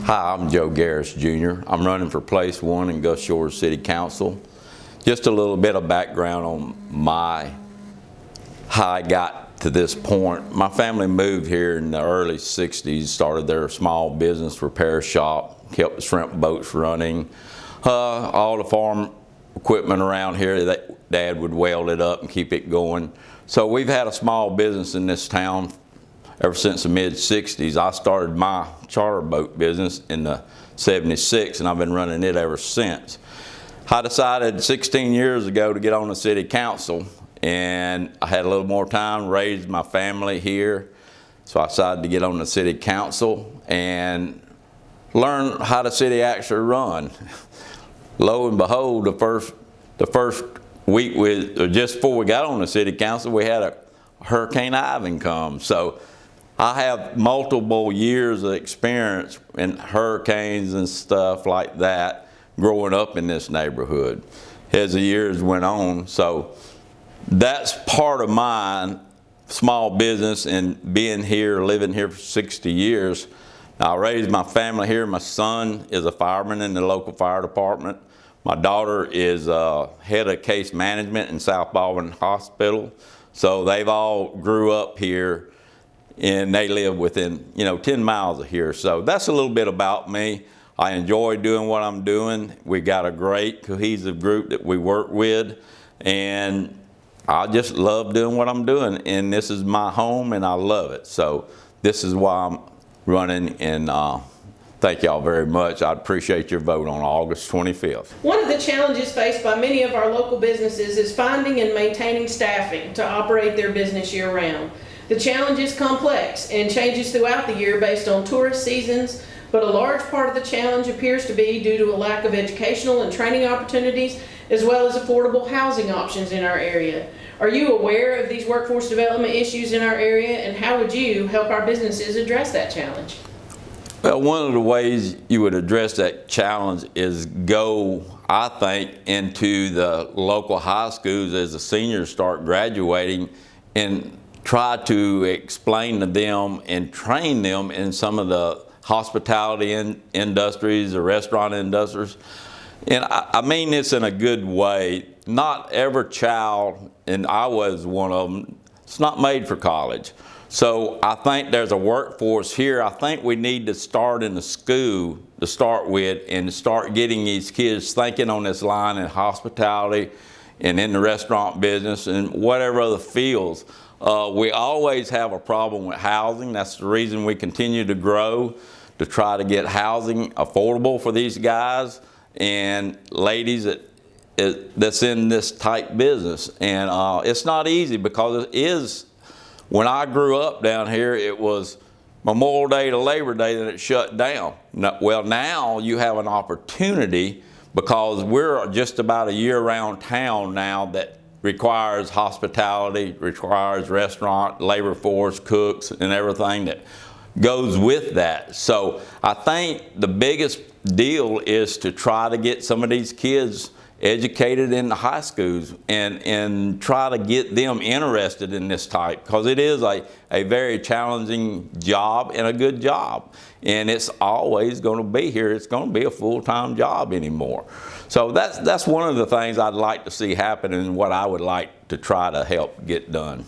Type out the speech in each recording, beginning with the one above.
Hi, I'm Joe Garris Jr. I'm running for Place 1 in Gulf Shores City Council. Just a little bit of background on how I got to this point. My family moved here in the early 60s, started their small business repair shop, kept the shrimp boats running. All the farm equipment around here, that Dad would weld it up and keep it going. So we've had a small business in this town ever since the mid-60s. I started my charter boat business in the '76, and I've been running it ever since. I decided 16 years ago to get on the city council, and I had a little more time, raised my family here, so I decided to get on the city council and learn how the city actually run. Lo and behold, the first week, just before we got on the city council, we had a Hurricane Ivan come. So I have multiple years of experience in hurricanes and stuff like that growing up in this neighborhood as the years went on. So that's part of my small business and being here, living here for 60 years. I raised my family here. My son is a fireman in the local fire department. My daughter is head of case management in South Baldwin Hospital. So they've all grew up here, and they live within 10 miles of here. So that's a little bit about me. I enjoy doing what I'm doing. We got a great cohesive group that we work with, and I just love doing what I'm doing, and this is my home and I love it. So this is why I'm running, and thank y'all very much. I appreciate your vote on August 25th. One of the challenges faced by many of our local businesses is finding and maintaining staffing to operate their business year-round. The challenge is complex and changes throughout the year based on tourist seasons, but a large part of the challenge appears to be due to a lack of educational and training opportunities, as well as affordable housing options in our area. Are you aware of these workforce development issues in our area, and how would you help our businesses address that challenge? Well, one of the ways you would address that challenge is go, I think, into the local high schools as the seniors start graduating and try to explain to them and train them in some of the hospitality industries or restaurant industries. And I mean this in a good way. Not every child, and I was one of them, it's not made for college. So I think there's a workforce here. I think we need to start in the school to start with and start getting these kids thinking on this line in hospitality and in the restaurant business and whatever other fields. We always have a problem with housing. That's the reason we continue to grow, to try to get housing affordable for these guys and ladies that's in this type business. And it's not easy, because it is. When I grew up down here, it was Memorial Day to Labor Day that it shut down. Well, now you have an opportunity, because we're just about a year-round town now that requires hospitality, requires restaurant, labor force, cooks, and everything that goes with that. So I think the biggest deal is to try to get some of these kids educated in the high schools and try to get them interested in this type, because it is a very challenging job and a good job, and it's always going to be here. It's going to be a full-time job anymore. So that's one of the things I'd like to see happen and what I would like to try to help get done.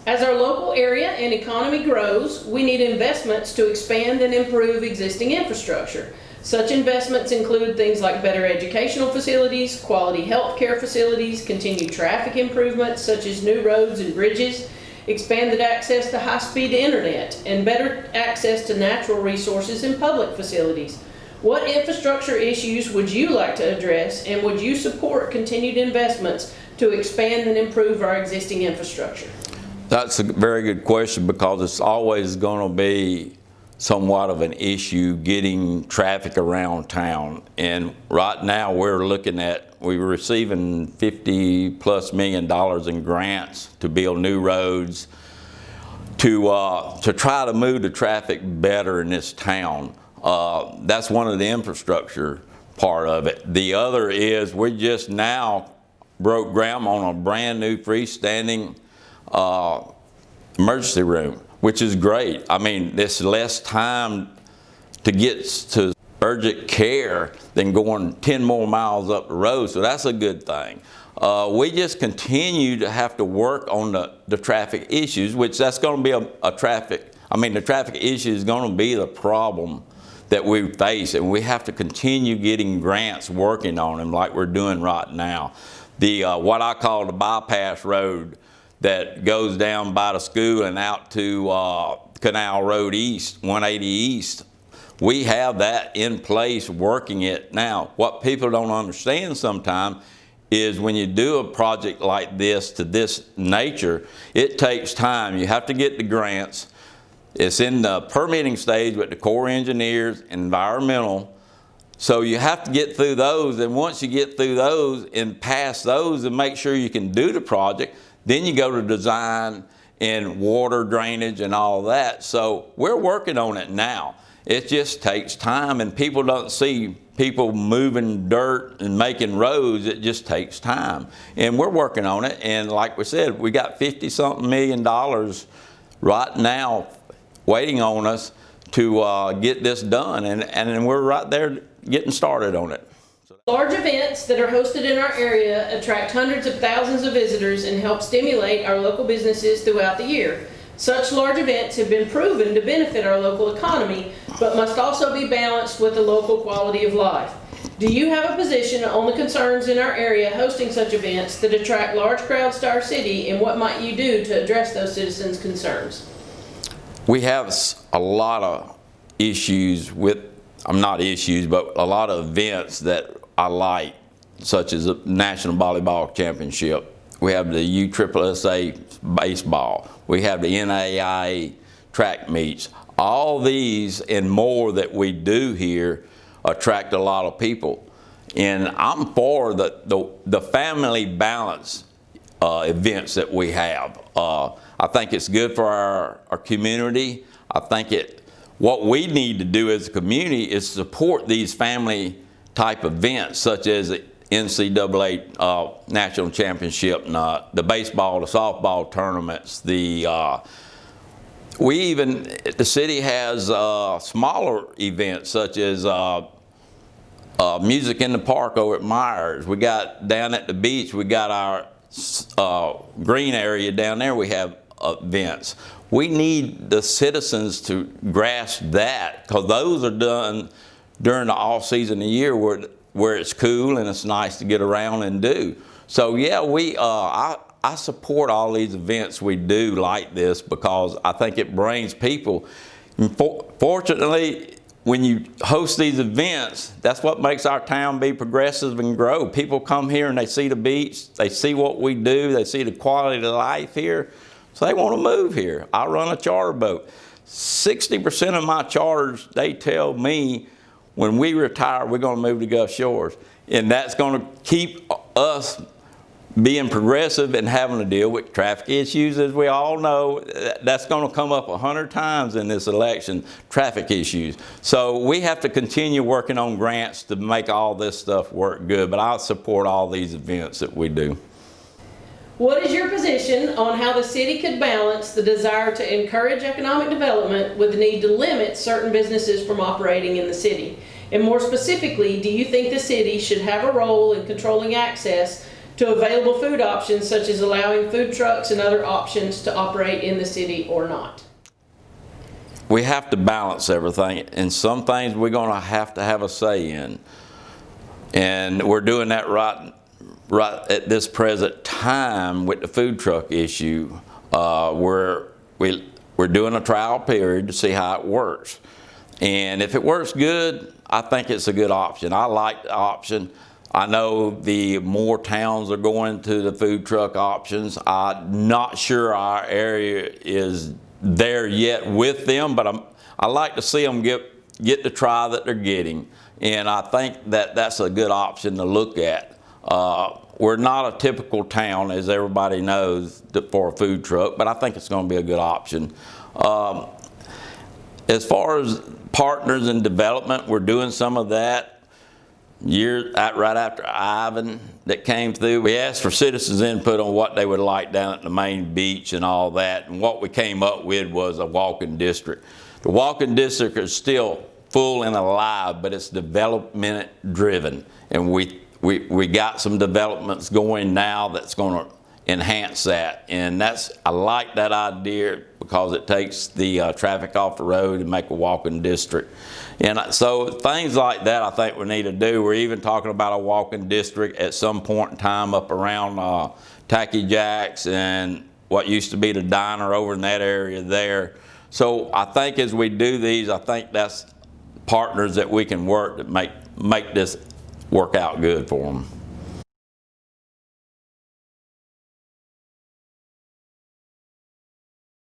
As our local area and economy grows, we need investments to expand and improve existing infrastructure. Such investments include things like better educational facilities, quality health care facilities, continued traffic improvements such as new roads and bridges, expanded access to high-speed internet, and better access to natural resources and public facilities. What infrastructure issues would you like to address, and would you support continued investments to expand and improve our existing infrastructure? That's a very good question, because it's always going to be somewhat of an issue getting traffic around town. And right now we're receiving $50+ million in grants to build new roads to try to move the traffic better in this town. That's one of the infrastructure part of it. The other is we just now broke ground on a brand new freestanding emergency room, which is great. I mean, it's less time to get to urgent care than going 10 more miles up the road, so that's a good thing. We just continue to have to work on the traffic issues, which that's going to be the traffic issue is going to be the problem that we face, and we have to continue getting grants working on them like we're doing right now. The what I call the bypass road that goes down by the school and out to Canal Road East, 180 East, we have that in place working it now. What people don't understand sometimes is when you do a project like this to this nature, it takes time. You have to get the grants. It's in the permitting stage with the Corps of Engineers, environmental. So you have to get through those, and once you get through those and pass those and make sure you can do the project, then you go to design and water drainage and all that. So we're working on it now. It just takes time, and people don't see people moving dirt and making roads. It just takes time. And we're working on it, and like we said, we got $50-something million right now waiting on us to get this done, and we're right there getting started on it. Large events that are hosted in our area attract hundreds of thousands of visitors and help stimulate our local businesses throughout the year. Such large events have been proven to benefit our local economy, but must also be balanced with the local quality of life. Do you have a position on the concerns in our area hosting such events that attract large crowds to our city, and what might you do to address those citizens' concerns? We have a lot of issues with, not issues, but a lot of events that I like, such as the National Volleyball Championship. We have the USSSA baseball. We have the NAIA track meets. All these and more that we do here attract a lot of people. And I'm for the family balance events that we have. I think it's good for our community. I think what we need to do as a community is support these family type events, such as the NCAA National Championship, and the baseball, the softball tournaments. The city has smaller events such as music in the park over at Myers. We got down at the beach, we got our green area down there. We have events. We need the citizens to grasp that, because those are done during the off season of the year where it's cool and it's nice to get around and do. So yeah, I support all these events we do like this, because I think it brings people. And fortunately, when you host these events, that's what makes our town be progressive and grow. People come here and they see the beach, they see what we do, they see the quality of life here, so they want to move here. I run a charter boat. 60% of my charters, they tell me, when we retire, we're going to move to Gulf Shores. And that's going to keep us being progressive and having to deal with traffic issues, as we all know. That's going to come up 100 times in this election, traffic issues. So we have to continue working on grants to make all this stuff work good. But I support all these events that we do. What is your position on how the city could balance the desire to encourage economic development with the need to limit certain businesses from operating in the city? And more specifically, do you think the city should have a role in controlling access to available food options, such as allowing food trucks and other options to operate in the city, or not? We have to balance everything, and some things we're going to have a say in. And we're doing that right at this present time with the food truck issue. We're doing a trial period to see how it works. And if it works good, I think it's a good option. I like the option. I know the more towns are going to the food truck options. I'm not sure our area is there yet with them, but I like to see them get the try that they're getting. And I think that that's a good option to look at. We're not a typical town, as everybody knows, for a food truck, but I think it's going to be a good option. As far as partners in development, we're doing some of that. Right after Ivan that came through, we asked for citizens' input on what they would like down at the main beach and all that, and what we came up with was a walking district. The walking district is still full and alive, but it's development driven. And we got some developments going now that's going to enhance that. And I like that idea because it takes the traffic off the road and make a walking district. And so things like that I think we need to do. We're even talking about a walking district at some point in time up around Tacky Jack's and what used to be the diner over in that area there. So I think as we do these, I think that's partners that we can work that make this work out good for them.